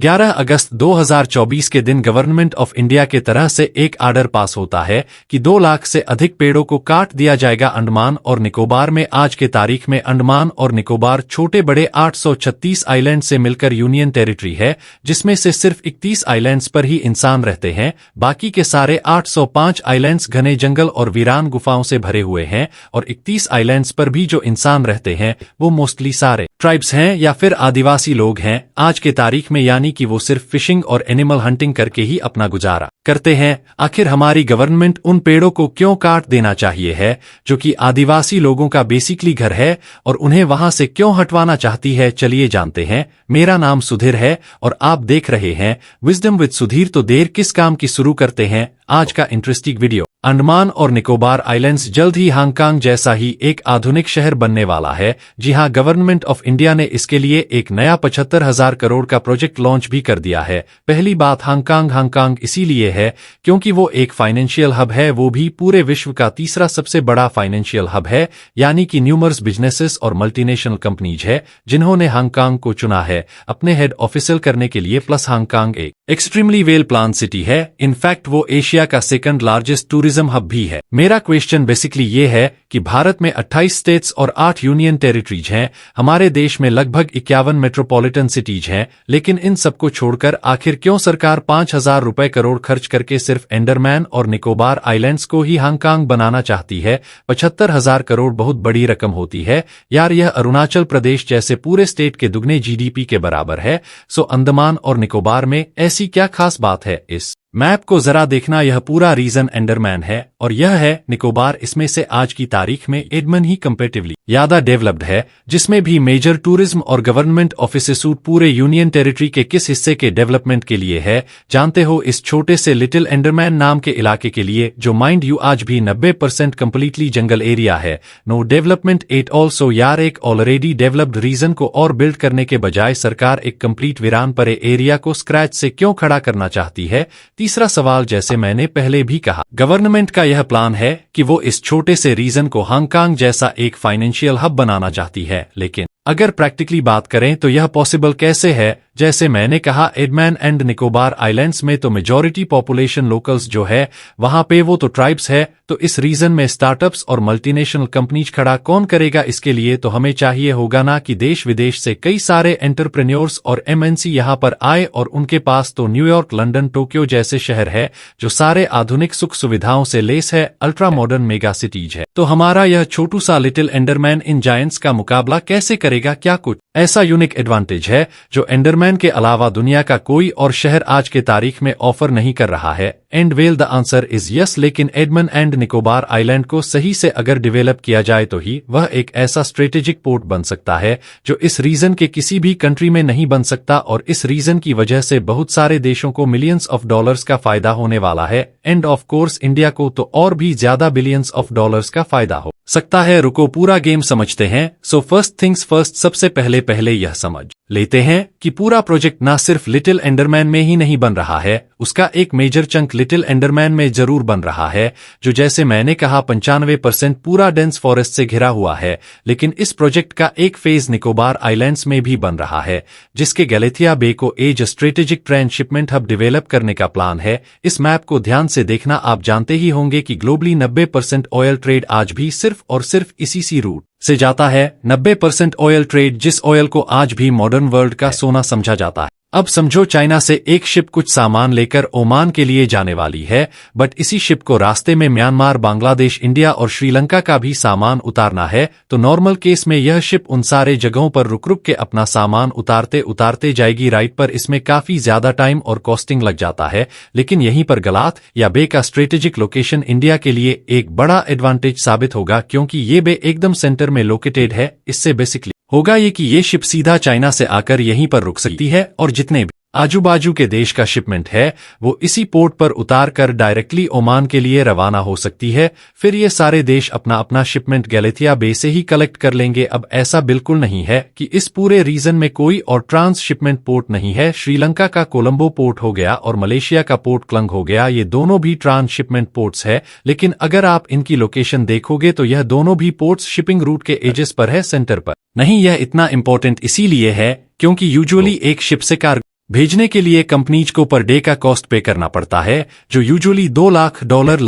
11 अगस्त 2024 के दिन government of India के तरह से एक आर्डर पास होता है कि 2 लाख से अधिक पेड़ों को काट दिया जाएगा अंडमान और निकोबार में। आज के तारीख में अंडमान और निकोबार छोटे बड़े 836 आइलैंड से मिलकर यूनियन टेरिटरी है, जिसमें से सिर्फ 31 आइलैंड्स पर ही इंसान रहते हैं। बाकी के सारे 805 आइलैंड्स घने जंगल और वीरान गुफाओं से भरे हुए हैं, और 31 आइलैंड्स पर भी जो इंसान रहते हैं वो मोस्टली सारे ट्राइब्स हैं या फिर आदिवासी लोग हैं आज के तारीख में, यानी कि वो सिर्फ फिशिंग और एनिमल हंटिंग करके ही अपना गुजारा करते हैं। आखिर हमारी गवर्नमेंट उन पेड़ों को क्यों काट देना चाहिए है जो कि आदिवासी लोगों का बेसिकली घर है, और उन्हें वहां से क्यों हटवाना चाहती है? चलिए जानते हैं। मेरा नाम सुधीर है और आप देख रहे हैं विजडम विद सुधीर। तो देर किस काम की, शुरू करते हैं आज का इंटरेस्टिंग वीडियो। अंडमान और निकोबार आइलैंड्स जल्द ही हांगकांग जैसा ही एक आधुनिक शहर बनने वाला है। जी हां, गवर्नमेंट ऑफ इंडिया ने इसके लिए एक नया 75,000 करोड़ का प्रोजेक्ट लॉन्च भी कर दिया है। पहली बात, हांगकांग इसीलिए है क्योंकि वो एक फाइनेंशियल हब है, वो भी पूरे विश्व का तीसरा सबसे बड़ा फाइनेंशियल हब है, यानी कि न्यूमरस बिजनेसेस और मल्टीनेशनल कंपनीज है जिन्होंने हांगकांग को चुना है अपने हेड ऑफिशियल करने के लिए। प्लस हांगकांग एक एक्सट्रीमली वेल प्लान सिटी है। इनफैक्ट वो एशिया का सेकंड लार्जेस्ट टूरिज्म हब भी है। मेरा क्वेश्चन बेसिकली ये है कि भारत में 28 स्टेट्स और 8 यूनियन टेरिटरीज हैं। हमारे देश में लगभग 51 मेट्रोपॉलिटन सिटीज हैं, लेकिन इन सबको छोड़कर आखिर क्यों सरकार 5,000 रुपए करोड़ खर्च करके सिर्फ अंडमान और निकोबार आइलैंड्स को ही हांगकांग बनाना चाहती है? 75,000 करोड़ बहुत बड़ी रकम होती है यार। यह अरुणाचल प्रदेश जैसे पूरे स्टेट के दुगने जीडीपी के बराबर है। सो अंडमान और निकोबार में ऐसी क्या खास बात है? इस मैप को जरा देखना, यह पूरा रीजन अंडमान है और यह है निकोबार। इसमें से आज की तारीख में एडमन ही कंपैरेटिवली ज्यादा डेवलप्ड है, जिसमें भी मेजर टूरिज्म और गवर्नमेंट ऑफिसेस पूरे यूनियन टेरिटरी के किस हिस्से के डेवलपमेंट के लिए है जानते हो? इस छोटे से लिटिल अंडमान नाम के इलाके के लिए, जो माइंड यू आज भी 90% कंप्लीटली जंगल एरिया है। No development at all. So यार, एक ऑलरेडी डेवलप्ड रीजन को और बिल्ड करने के बजाय सरकार एक कंप्लीट वीरान पड़े एरिया को स्क्रैच से क्यों खड़ा करना चाहती है? तीसरा सवाल, जैसे मैंने पहले भी कहा, गवर्नमेंट का यह प्लान है कि वो इस छोटे से रीजन को हांगकांग जैसा एक फाइनेंशियल हब बनाना चाहती है, लेकिन अगर प्रैक्टिकली बात करें तो यह पॉसिबल कैसे है? जैसे मैंने कहा, अंडमान एंड निकोबार आइलैंड्स में तो मेजॉरिटी पॉपुलेशन लोकल्स जो है वहां पे वो तो ट्राइब्स है, तो इस रीजन में स्टार्टअप्स और मल्टीनेशनल कंपनीज खड़ा कौन करेगा? इसके लिए तो हमें चाहिए होगा ना कि देश विदेश से कई सारे एंटरप्रेन्योर्स और एमएनसी यहां पर आए, और उनके पास तो न्यूयॉर्क, लंदन, टोक्यो जैसे शहर है जो सारे आधुनिक सुख सुविधाओं से लेस है, अल्ट्रा मॉडर्न मेगा सिटीज है। तो हमारा यह छोटू सा लिटिल अंडमान इन जायंट्स का मुकाबला कैसे करेगा? क्या कुछ ऐसा यूनिक एडवांटेज है जो अंडमान के अलावा दुनिया का कोई और शहर आज के तारीख में ऑफर नहीं कर रहा है? And well the answer is yes. लेकिन अंडमान एंड निकोबार आइलैंड को सही से अगर डेवलप किया जाए तो ही वह एक ऐसा स्ट्रेटेजिक पोर्ट बन सकता है जो इस रीजन के किसी भी कंट्री में नहीं बन सकता, और इस रीजन की वजह से बहुत सारे देशों को मिलियंस ऑफ डॉलर्स का फायदा होने वाला है, एंड ऑफ कोर्स इंडिया को तो और भी ज्यादा बिलियंस ऑफ डॉलर्स का फायदा हो सकता है। रुको, पूरा गेम समझते हैं। सो फर्स्ट थिंग्स फर्स्ट, सबसे पहले यह समझ लेते हैं कि पूरा प्रोजेक्ट ना सिर्फ लिटिल अंडमान में ही नहीं बन रहा है, उसका एक मेजर चंक लिटिल अंडमान में जरूर बन रहा है, जो जैसे मैंने कहा 95% पूरा डेंस फॉरेस्ट से घिरा हुआ है। लेकिन इस प्रोजेक्ट का एक फेज निकोबार आइलैंड्स में भी बन रहा है, जिसके गैलेथिया बे को as strategic transshipment hub develop करने का प्लान है। इस मैप को ध्यान से देखना, आप जानते ही होंगे कि ग्लोबली 90% ऑयल ट्रेड आज भी सिर्फ और सिर्फ इसी सी रूट से जाता है। 90% ऑयल ट्रेड, जिस ऑयल को आज भी मॉडर्न वर्ल्ड का सोना समझा जाता है। अब समझो, चाइना से एक शिप कुछ सामान लेकर ओमान के लिए जाने वाली है, बट इसी शिप को रास्ते में म्यांमार, बांग्लादेश, इंडिया और श्रीलंका का भी सामान उतारना है। तो नॉर्मल केस में यह शिप उन सारे जगहों पर रुक रुक के अपना सामान उतारते जाएगी, राइट? पर इसमें काफी ज्यादा टाइम और कॉस्टिंग लग जाता है। लेकिन यहीं पर गलात या बे का स्ट्रेटेजिक लोकेशन इंडिया के लिए एक बड़ा एडवांटेज साबित होगा, क्योंकि ये बे एकदम सेंटर में लोकेटेड है। इससे बेसिकली होगा ये कि ये शिप सीधा चाइना से आकर यहीं पर रुक सकती है, और जितने भी आजू बाजू के देश का शिपमेंट है वो इसी पोर्ट पर उतार कर डायरेक्टली ओमान के लिए रवाना हो सकती है। फिर ये सारे देश अपना अपना शिपमेंट गैलेथिया बे से ही कलेक्ट कर लेंगे। अब ऐसा बिल्कुल नहीं है कि इस पूरे रीजन में कोई और ट्रांस शिपमेंट पोर्ट नहीं है। श्रीलंका का कोलंबो पोर्ट हो गया और मलेशिया का पोर्ट क्लंग हो गया, ये दोनों भी ट्रांस शिपमेंट पोर्ट्स है। लेकिन अगर आप इनकी लोकेशन देखोगे तो यह दोनों भी पोर्ट्स शिपिंग रूट के एजेस पर है, सेंटर पर नहीं। यह इतना इंपॉर्टेंट इसीलिए है क्योंकि यूजुअली एक शिप से कार्गो भेजने के लिए कंपनीज को पर डे का कॉस्ट पे करना पड़ता है, जो यूजुअली $2 लाख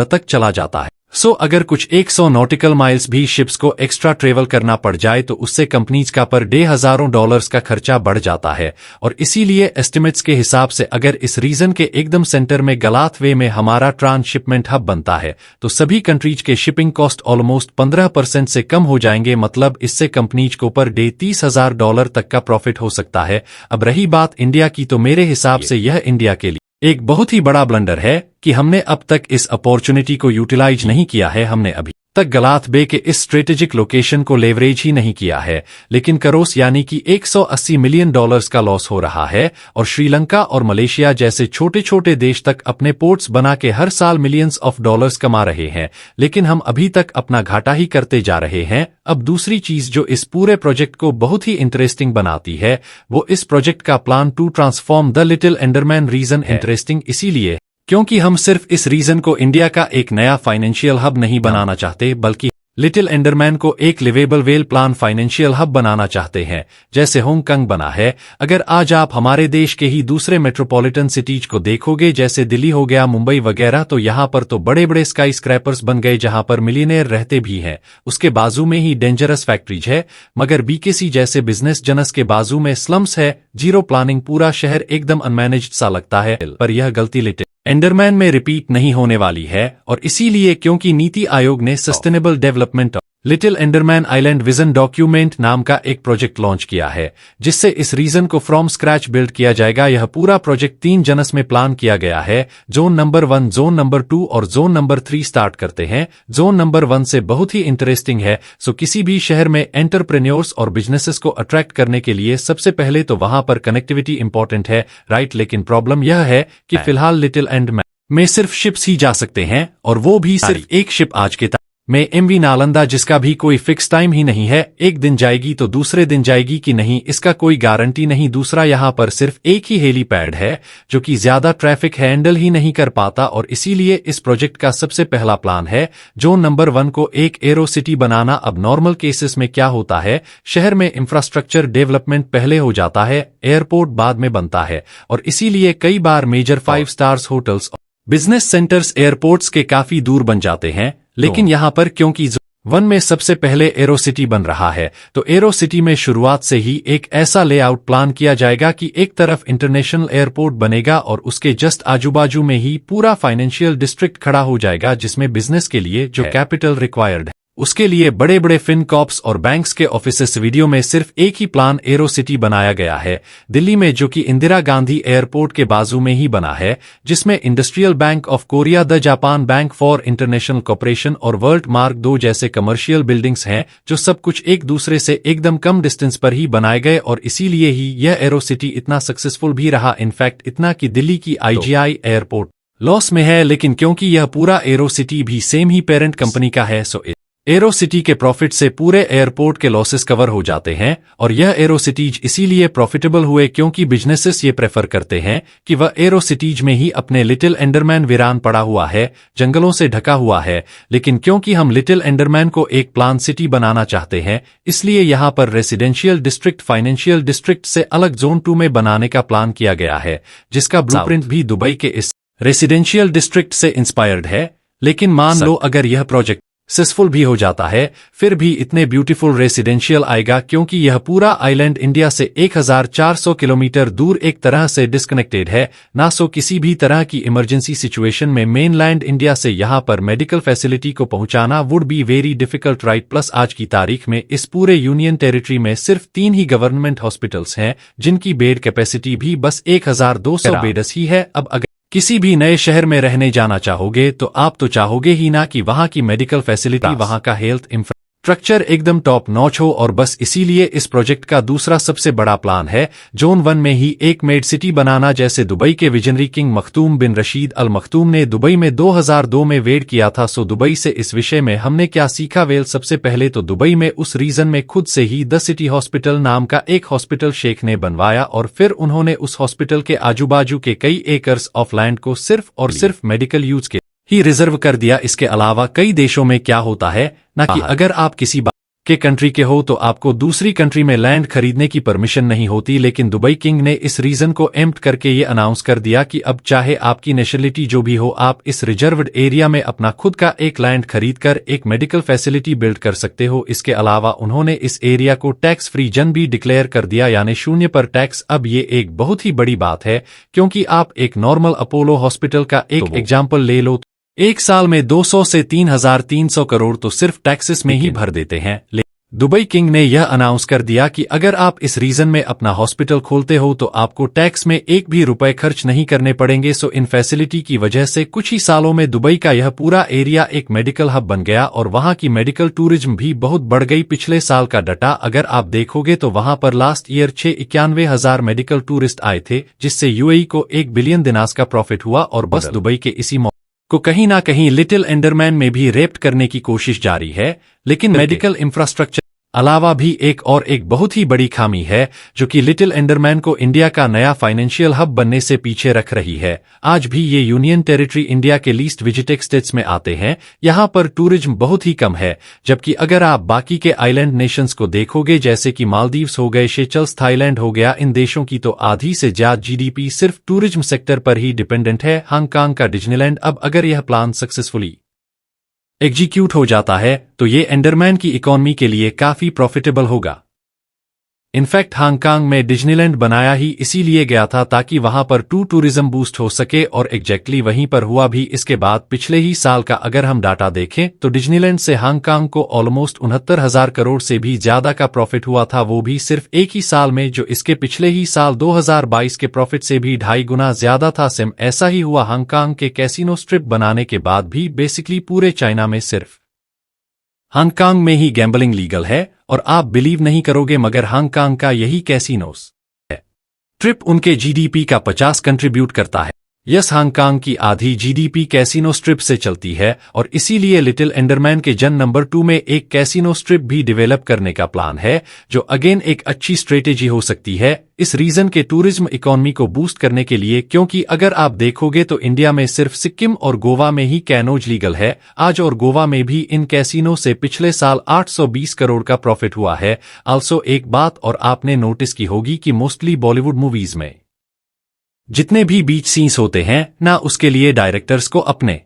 तक चला जाता है। अगर कुछ 100 नॉटिकल माइल्स भी शिप्स को एक्स्ट्रा ट्रेवल करना पड़ जाए तो उससे कंपनीज का पर डे हजारों डॉलर्स का खर्चा बढ़ जाता है। और इसीलिए एस्टिमेट्स के हिसाब से अगर इस रीजन के एकदम सेंटर में गलाथ वे में हमारा ट्रांसशिपमेंट हब बनता है तो सभी कंट्रीज के शिपिंग कॉस्ट ऑलमोस्ट 15% से कम हो जाएंगे। मतलब इससे कंपनीज को पर डे $30,000 तक का प्रॉफिट हो सकता है। अब रही बात इंडिया की, तो मेरे हिसाब से यह इंडिया के लिए एक बहुत ही बड़ा ब्लंडर है कि हमने अब तक इस अपॉर्चुनिटी को यूटिलाइज नहीं किया है। हमने अभी तक गलाथ बे के इस स्ट्रेटेजिक लोकेशन को लेवरेज ही नहीं किया है। लेकिन करोस यानी कि $180 मिलियन का लॉस हो रहा है और श्रीलंका और मलेशिया जैसे छोटे छोटे देश तक अपने पोर्ट्स बना के हर साल मिलियंस ऑफ डॉलर्स कमा रहे हैं, लेकिन हम अभी तक अपना घाटा ही करते जा रहे हैं। अब दूसरी चीज जो इस पूरे प्रोजेक्ट को बहुत ही इंटरेस्टिंग बनाती है वो इस प्रोजेक्ट का plan to transform the little Andaman region interesting इसीलिए क्योंकि हम सिर्फ इस रीजन को इंडिया का एक नया फाइनेंशियल हब नहीं बनाना चाहते, बल्कि लिटिल एंडरमैन को एक livable well plan financial hub बनाना चाहते हैं, जैसे हांगकांग बना है। अगर आज आप हमारे देश के ही दूसरे मेट्रोपॉलिटन सिटीज को देखोगे, जैसे दिल्ली हो गया, मुंबई वगैरह, तो यहाँ पर तो बड़े बड़े स्काई स्क्रैपर्स बन गए जहां पर मिलियनेयर रहते भी हैं। उसके बाजू में ही डेंजरस फैक्ट्रीज है, मगर बीकेसी जैसे बिजनेस जनस के बाजू में स्लम्स है, जीरो प्लानिंग, पूरा शहर एकदम अनमैनेज्ड सा लगता है। पर यह गलती लिटिल एंडरमैन में रिपीट नहीं होने वाली है, और इसीलिए क्योंकि नीति आयोग ने sustainable development little Enderman island vision document नाम का एक प्रोजेक्ट लॉन्च किया है, जिससे इस रीजन को फ्रॉम स्क्रैच बिल्ड किया जाएगा। यह पूरा प्रोजेक्ट 3 जनस में प्लान किया गया है। जोन नंबर 1, जोन नंबर 2 और जोन नंबर 3 स्टार्ट करते हैं। जोन नंबर 1 से बहुत ही इंटरेस्टिंग है। किसी भी शहर में एंटरप्रेन्योर्स और बिजनेसेस को अट्रैक्ट करने के लिए सबसे पहले तो वहां पर कनेक्टिविटी इंपॉर्टेंट है, राइट। लेकिन प्रॉब्लम यह है कि फिलहाल लिटिल एंडरमैन में सिर्फ शिप्स ही जा सकते हैं, और वो भी सिर्फ एक शिप आज के में एमवी नालंदा, जिसका भी कोई फिक्स टाइम ही नहीं है। एक दिन जाएगी तो दूसरे दिन जाएगी कि नहीं, इसका कोई गारंटी नहीं। दूसरा, यहाँ पर सिर्फ एक ही हेलीपैड है जो कि ज्यादा ट्रैफिक हैंडल ही नहीं कर पाता, और इसीलिए इस प्रोजेक्ट का सबसे पहला प्लान है जोन नंबर 1 को एक एरो सिटी बनाना। अब नॉर्मल केसेस में क्या होता है, शहर में इंफ्रास्ट्रक्चर डेवलपमेंट पहले हो जाता है, एयरपोर्ट बाद में बनता है, और इसीलिए कई बार major 5 stars hotels, business centres airports के काफी दूर बन जाते हैं। लेकिन यहाँ पर क्योंकि जोन 1 में सबसे पहले एरो सिटी बन रहा है, तो एरो सिटी में शुरुआत से ही एक ऐसा लेआउट प्लान किया जाएगा कि एक तरफ इंटरनेशनल एयरपोर्ट बनेगा और उसके जस्ट आजू बाजू में ही पूरा फाइनेंशियल डिस्ट्रिक्ट खड़ा हो जाएगा, जिसमें बिजनेस के लिए जो कैपिटल रिक्वायर्ड है उसके लिए बड़े बड़े फिनकॉर्प्स और बैंक्स के ऑफिसेस। वीडियो में सिर्फ एक ही प्लान एरो सिटी बनाया गया है दिल्ली में, जो कि इंदिरा गांधी एयरपोर्ट के बाजू में ही बना है, जिसमें industrial bank of Korea, the Japan bank for international corporation और वर्ल्ड मार्क 2 जैसे कमर्शियल बिल्डिंग्स हैं, जो सब कुछ एक दूसरे से एकदम कम डिस्टेंस पर ही बनाए गए। और इसीलिए ही यह एरो सिटी इतना सक्सेसफुल भी रहा, इनफैक्ट इतना कि दिल्ली की आईजीआई एयरपोर्ट लॉस में है, लेकिन क्योंकि यह पूरा एरो सिटी भी सेम ही पेरेंट कंपनी का है, एरो सिटी के प्रॉफिट से पूरे एयरपोर्ट के लॉसेस कवर हो जाते हैं। और यह एरो सिटीज इसीलिए प्रॉफिटेबल हुए क्योंकि बिजनेसेस ये प्रेफर करते हैं कि वह एरो सिटीज में ही अपने लिटिल एंडरमैन वीरान पड़ा हुआ है, जंगलों से ढका हुआ है। लेकिन क्योंकि हम लिटिल एंडरमैन को एक प्लान सिटी बनाना चाहते हैं, इसलिए यहाँ पर रेसिडेंशियल डिस्ट्रिक्ट फाइनेंशियल डिस्ट्रिक्ट से अलग जोन 2 में बनाने का प्लान किया गया है, जिसका ब्लूप्रिंट भी दुबई के इस रेसिडेंशियल डिस्ट्रिक्ट से इंस्पायर्ड है। लेकिन मान लो अगर यह प्रोजेक्ट सक्सेसफुल भी हो जाता है, फिर भी इतने ब्यूटीफुल रेसिडेंशियल आएगा क्योंकि यह पूरा आइलैंड इंडिया से 1400 किलोमीटर दूर एक तरह से डिस्कनेक्टेड है ना। किसी भी तरह की इमरजेंसी सिचुएशन में मेनलैंड इंडिया से यहाँ पर मेडिकल फैसिलिटी को पहुंचाना would be very difficult, right. Plus आज की तारीख में इस पूरे यूनियन टेरिटरी में सिर्फ 3 ही गवर्नमेंट हॉस्पिटल्स हैं, जिनकी बेड कैपेसिटी भी बस 1200 बेड्स ही है। अब अगर किसी भी नए शहर में रहने जाना चाहोगे तो आप तो चाहोगे ही ना कि वहां की मेडिकल फैसिलिटी, वहां का हेल्थ इंफ्रास्ट्रक्चर एकदम टॉप नॉच हो, और बस इसीलिए इस प्रोजेक्ट का दूसरा सबसे बड़ा प्लान है जोन 1 में ही एक मेड सिटी बनाना, जैसे दुबई के विजनरी किंग मखदूम बिन रशीद अल मखदूम ने दुबई में 2002 में वेड किया था। दुबई से इस विषय में हमने क्या सीखा, वेल सबसे पहले तो दुबई में उस रीजन में खुद से ही द सिटी हॉस्पिटल नाम का एक हॉस्पिटल शेख ने बनवाया, और फिर उन्होंने उस हॉस्पिटल के आजू बाजू के कई एकर्स ऑफ लैंड को सिर्फ और सिर्फ मेडिकल यूज के ही रिजर्व कर दिया। इसके अलावा कई देशों में क्या होता है ना कि अगर आप किसी के कंट्री के हो तो आपको दूसरी कंट्री में लैंड खरीदने की परमिशन नहीं होती, लेकिन दुबई किंग ने इस रीजन को एम्प्ट करके ये अनाउंस कर दिया कि अब चाहे आपकी नेशनलिटी जो भी हो, आप इस रिजर्व्ड एरिया में अपना खुद का एक लैंड खरीदकर एक मेडिकल फैसिलिटी बिल्ड कर सकते हो। इसके अलावा उन्होंने इस एरिया को टैक्स फ्री जन भी डिक्लेयर कर दिया, यानी 0 पर टैक्स। अब ये एक बहुत ही बड़ी बात है, क्योंकि आप एक नॉर्मल अपोलो हॉस्पिटल का एक एग्जाम्पल ले लो, एक साल में 200 से 3,300 करोड़ तो सिर्फ टैक्सेस में ही भर देते हैं। दुबई किंग ने यह अनाउंस कर दिया कि अगर आप इस रीजन में अपना हॉस्पिटल खोलते हो तो आपको टैक्स में एक भी रुपए खर्च नहीं करने पड़ेंगे। सो इन फैसिलिटी की वजह से कुछ ही सालों में दुबई का यह पूरा एरिया एक मेडिकल हब बन गया और वहां की मेडिकल टूरिज्म भी बहुत बढ़ गई। पिछले साल का डाटा अगर आप देखोगे तो वहां पर लास्ट ईयर 91,000 मेडिकल टूरिस्ट आए थे, जिससे यूएई को 1 बिलियन दिनार्स का प्रॉफिट हुआ। और बस दुबई के इसी को कहीं ना कहीं लिटिल एंडरमैन में भी रेप्ट करने की कोशिश जारी है, लेकिन मेडिकल इंफ्रास्ट्रक्चर अलावा भी एक बहुत ही बड़ी खामी है जो कि लिटिल एंडरमैन को इंडिया का नया फाइनेंशियल हब बनने से पीछे रख रही है। आज भी ये यूनियन टेरिटरी इंडिया के लीस्ट विजिटेड स्टेट्स में आते हैं। यहाँ पर टूरिज्म बहुत ही कम है, जबकि अगर आप बाकी के आइलैंड नेशंस को देखोगे, जैसे कि मालदीव्स हो गए, सेशेल्स, थाईलैंड हो गया, इन देशों की तो आधी से ज्यादा जीडीपी सिर्फ टूरिज्म सेक्टर पर ही डिपेंडेंट है। हांगकांग का डिज्नीलैंड अब अगर यह प्लान सक्सेसफुली एग्जीक्यूट हो जाता है तो ये एंडरमैन की इकोनॉमी के लिए काफी प्रॉफिटेबल होगा। इनफैक्ट हांगकांग में डिज्नीलैंड बनाया ही इसीलिए गया था ताकि वहां पर टूरिज्म बूस्ट हो सके, और एग्जैक्टली वहीं पर हुआ भी। इसके बाद पिछले ही साल का अगर हम डाटा देखें तो डिज्नीलैंड से हांगकांग को ऑलमोस्ट 69,000 करोड़ से भी ज्यादा का प्रॉफिट हुआ था, वो भी सिर्फ एक ही साल में, जो इसके पिछले ही साल 2022 के प्रॉफिट से भी 2.5 गुना ज्यादा था। सेम ऐसा ही हुआ हांगकांग के कैसीनो स्ट्रिप बनाने के बाद भी। बेसिकली पूरे चाइना में सिर्फ हांगकांग में ही गैम्बलिंग लीगल है, और आप बिलीव नहीं करोगे मगर हांगकांग का यही कैसीनोस है ट्रिप उनके जीडीपी का 50 कंट्रीब्यूट करता है। यस, हांगकांग की आधी जीडीपी कैसीनो स्ट्रिप से चलती है, और इसीलिए लिटिल एंडरमैन के जन नंबर 2 में एक कैसीनो स्ट्रिप भी डेवलप करने का प्लान है, जो अगेन एक अच्छी स्ट्रेटेजी हो सकती है इस रीजन के टूरिज्म इकोनॉमी को बूस्ट करने के लिए। क्योंकि अगर आप देखोगे तो इंडिया में सिर्फ सिक्किम और गोवा में ही कैनोज लीगल है आज, और गोवा में भी इन कैसीनो से पिछले साल 820 करोड़ का प्रॉफिट हुआ है। आल्सो एक बात और आपने नोटिस की होगी कि मोस्टली बॉलीवुड मूवीज में जितने भी बीच सीन्स होते हैं ना, उसके लिए डायरेक्टर्स को अपने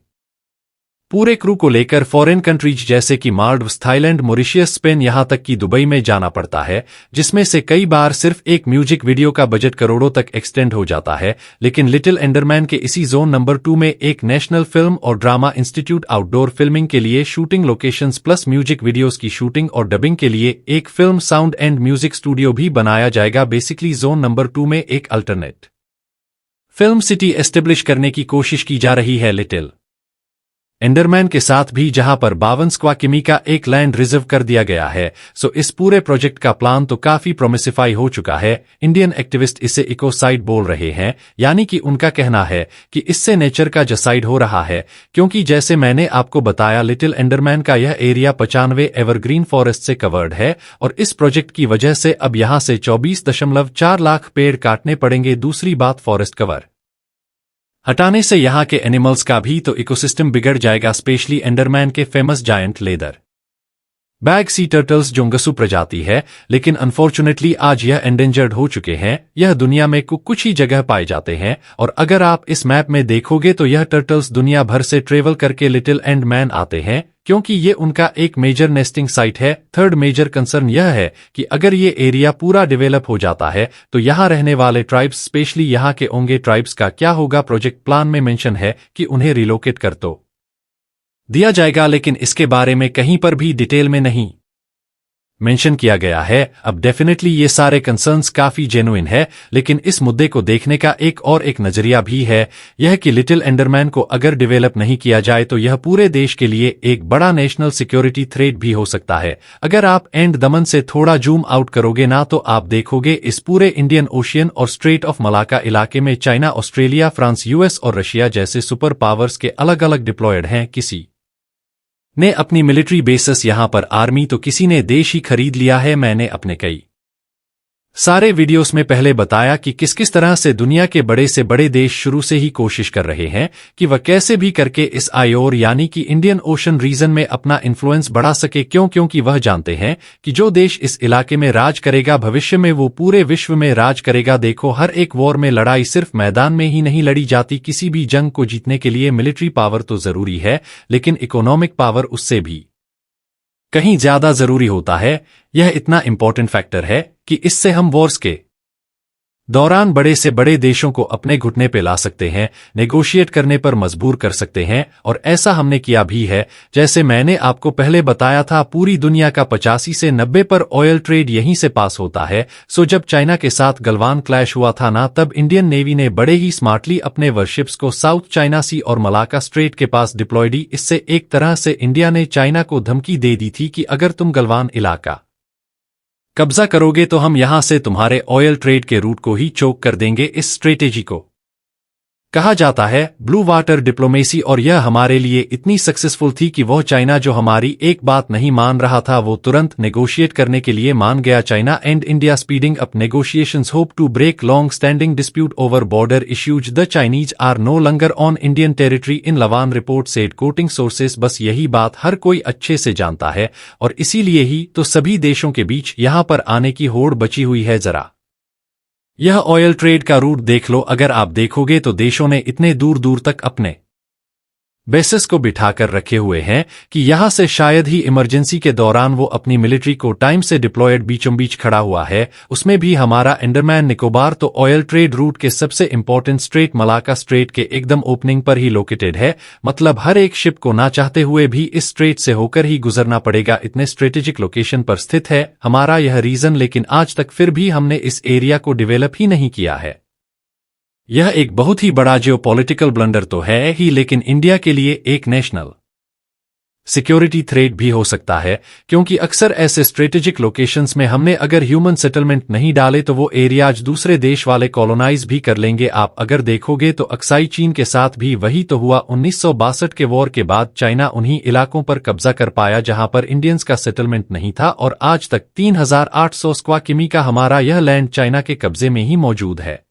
पूरे क्रू को लेकर फॉरेन कंट्रीज जैसे कि मालदीव्स, थाईलैंड, मॉरिशस, स्पेन, यहां तक कि दुबई में जाना पड़ता है, जिसमें से कई बार सिर्फ एक म्यूजिक वीडियो का बजट करोड़ों तक एक्सटेंड हो जाता है। लेकिन लिटिल एंडरमैन के इसी जोन नंबर 2 में एक नेशनल फिल्म और ड्रामा इंस्टीट्यूट आउटडोर फिल्मिंग के लिए shooting locations plus music videos की शूटिंग और डबिंग के लिए एक film sound and music studio भी बनाया जाएगा। बेसिकली जोन नंबर 2 में एक अल्टरनेट फिल्म सिटी एस्टेब्लिश करने की कोशिश की जा रही है लिटिल एंडरमैन के साथ भी, जहां पर 52 स्क्वायर किमी का एक लैंड रिजर्व कर दिया गया है। सो इस पूरे प्रोजेक्ट का प्लान तो काफी प्रोमिसिफाई हो चुका है। इंडियन एक्टिविस्ट इसे इकोसाइड बोल रहे हैं, यानी कि उनका कहना है कि इससे नेचर का जसाइड हो रहा है, क्योंकि जैसे मैंने आपको बताया लिटिल एंडरमैन का यह एरिया 95 एवरग्रीन फॉरेस्ट से कवर्ड है, और इस प्रोजेक्ट की वजह से अब यहां से 24.4 लाख पेड़ काटने पड़ेंगे। दूसरी बात, फॉरेस्ट कवर हटाने से यहाँ के एनिमल्स का भी तो इकोसिस्टम बिगड़ जाएगा, स्पेशली एंडरमैन के फेमस जायंट लेदर बैग सी टर्टल्स जो गसु प्रजाति है, लेकिन अनफॉर्चुनेटली आज यह एंडेंजर्ड हो चुके हैं। यह दुनिया में कुछ ही जगह पाए जाते हैं, और अगर आप इस मैप में देखोगे तो यह टर्टल्स दुनिया भर से ट्रेवल करके लिटिल एंडरमैन आते हैं, क्योंकि ये उनका एक मेजर नेस्टिंग साइट है। थर्ड मेजर कंसर्न यह है कि अगर ये एरिया पूरा डेवलप हो जाता है तो यहाँ रहने वाले ट्राइब्स, स्पेशली यहाँ के ओंगे ट्राइब्स का क्या होगा। प्रोजेक्ट प्लान में मेंशन है कि उन्हें रिलोकेट कर तो दिया जाएगा, लेकिन इसके बारे में कहीं पर भी डिटेल में नहीं मेंशन किया गया है। अब डेफिनेटली ये सारे कंसर्न्स काफी जेन्युइन है, लेकिन इस मुद्दे को देखने का एक नजरिया भी है, यह कि लिटिल एंडरमैन को अगर डेवलप नहीं किया जाए तो यह पूरे देश के लिए एक बड़ा नेशनल सिक्योरिटी थ्रेट भी हो सकता है। अगर आप एंडमान से थोड़ा जूम आउट करोगे ना, तो आप देखोगे इस पूरे इंडियन ओशियन और स्ट्रेट ऑफ मलाका इलाके में चाइना, ऑस्ट्रेलिया, फ्रांस, यूएस और रशिया जैसे सुपर पावर्स के अलग अलग डिप्लॉयड हैं। किसी ने अपनी मिलिट्री बेसिस यहां पर आर्मी, तो किसी ने देश ही खरीद लिया है। मैंने अपने कई सारे वीडियोस में पहले बताया कि किस किस तरह से दुनिया के बड़े से बड़े देश शुरू से ही कोशिश कर रहे हैं कि वह कैसे भी करके इस आयोर यानी कि इंडियन ओशन रीजन में अपना इन्फ्लुएंस बढ़ा सके, क्योंकि वह जानते हैं कि जो देश इस इलाके में राज करेगा भविष्य में वो पूरे विश्व में राज करेगा। देखो, हर एक वॉर में लड़ाई सिर्फ मैदान में ही नहीं लड़ी जाती। किसी भी जंग को जीतने के लिए मिलिट्री पावर तो जरूरी है, लेकिन इकोनॉमिक पावर उससे भी कहीं ज्यादा जरूरी होता है। यह इतना इंपॉर्टेंट फैक्टर है कि इससे हम वॉर्स के दौरान बड़े से बड़े देशों को अपने घुटने पे ला सकते हैं, नेगोशिएट करने पर मजबूर कर सकते हैं, और ऐसा हमने किया भी है। जैसे मैंने आपको पहले बताया था, पूरी दुनिया का 85 से 90 पर ऑयल ट्रेड यहीं से पास होता है। सो जब चाइना के साथ गलवान क्लैश हुआ था ना, तब इंडियन नेवी ने बड़े ही स्मार्टली अपने वरशिप्स को साउथ चाइना सी और मलाक्का स्ट्रेट के पास डिप्लॉयड। इससे एक तरह से इंडिया ने चाइना को धमकी दे दी थी कि अगर तुम गलवान इलाका कब्जा करोगे तो हम यहां से तुम्हारे ऑयल ट्रेड के रूट को ही चोक कर देंगे। इस स्ट्रेटेजी को कहा जाता है ब्लू वाटर डिप्लोमेसी, और यह हमारे लिए इतनी सक्सेसफुल थी कि वह चाइना जो हमारी एक बात नहीं मान रहा था वो तुरंत नेगोशिएट करने के लिए मान गया। China and India speeding up negotiations hope to break long standing dispute over border issues. The Chinese are no longer on Indian territory in Galwan report said quoting sources. बस यही बात हर कोई अच्छे से जानता है, और इसीलिए ही तो सभी देशों के बीच यहां पर आने की होड़ बची हुई है। जरा यह ऑयल ट्रेड का रूट देख लो। अगर आप देखोगे तो देशों ने इतने दूर दूर तक अपने बेसिस को बिठाकर रखे हुए हैं कि यहां से शायद ही इमरजेंसी के दौरान वो अपनी मिलिट्री को टाइम से डिप्लॉयड बीचों बीच खड़ा हुआ है। उसमें भी हमारा अंडमान निकोबार तो ऑयल ट्रेड रूट के सबसे इंपॉर्टेंट स्ट्रेट मलाक्का स्ट्रेट के एकदम ओपनिंग पर ही लोकेटेड है। मतलब हर एक शिप को ना चाहते हुए भी इस स्ट्रेट से होकर ही गुजरना पड़ेगा। इतने स्ट्रेटेजिक लोकेशन पर स्थित है हमारा यह रीजन, लेकिन आज तक फिर भी हमने इस एरिया को डेवलप ही नहीं किया है। यह एक बहुत ही बड़ा जियोपॉलिटिकल ब्लंडर तो है ही, लेकिन इंडिया के लिए एक नेशनल सिक्योरिटी थ्रेट भी हो सकता है, क्योंकि अक्सर ऐसे स्ट्रेटेजिक लोकेशंस में हमने अगर ह्यूमन सेटलमेंट नहीं डाले तो वो एरियाज दूसरे देश वाले कॉलोनाइज भी कर लेंगे। आप अगर देखोगे तो अक्साई चीन के साथ भी वही तो हुआ। 1962 के वॉर के बाद चाइना उन्हीं इलाकों पर कब्जा कर पाया जहां पर इंडियंस का सेटलमेंट नहीं था, और आज तक 3800 स्क्वायर किमी का हमारा यह लैंड चाइना के कब्जे में ही मौजूद है।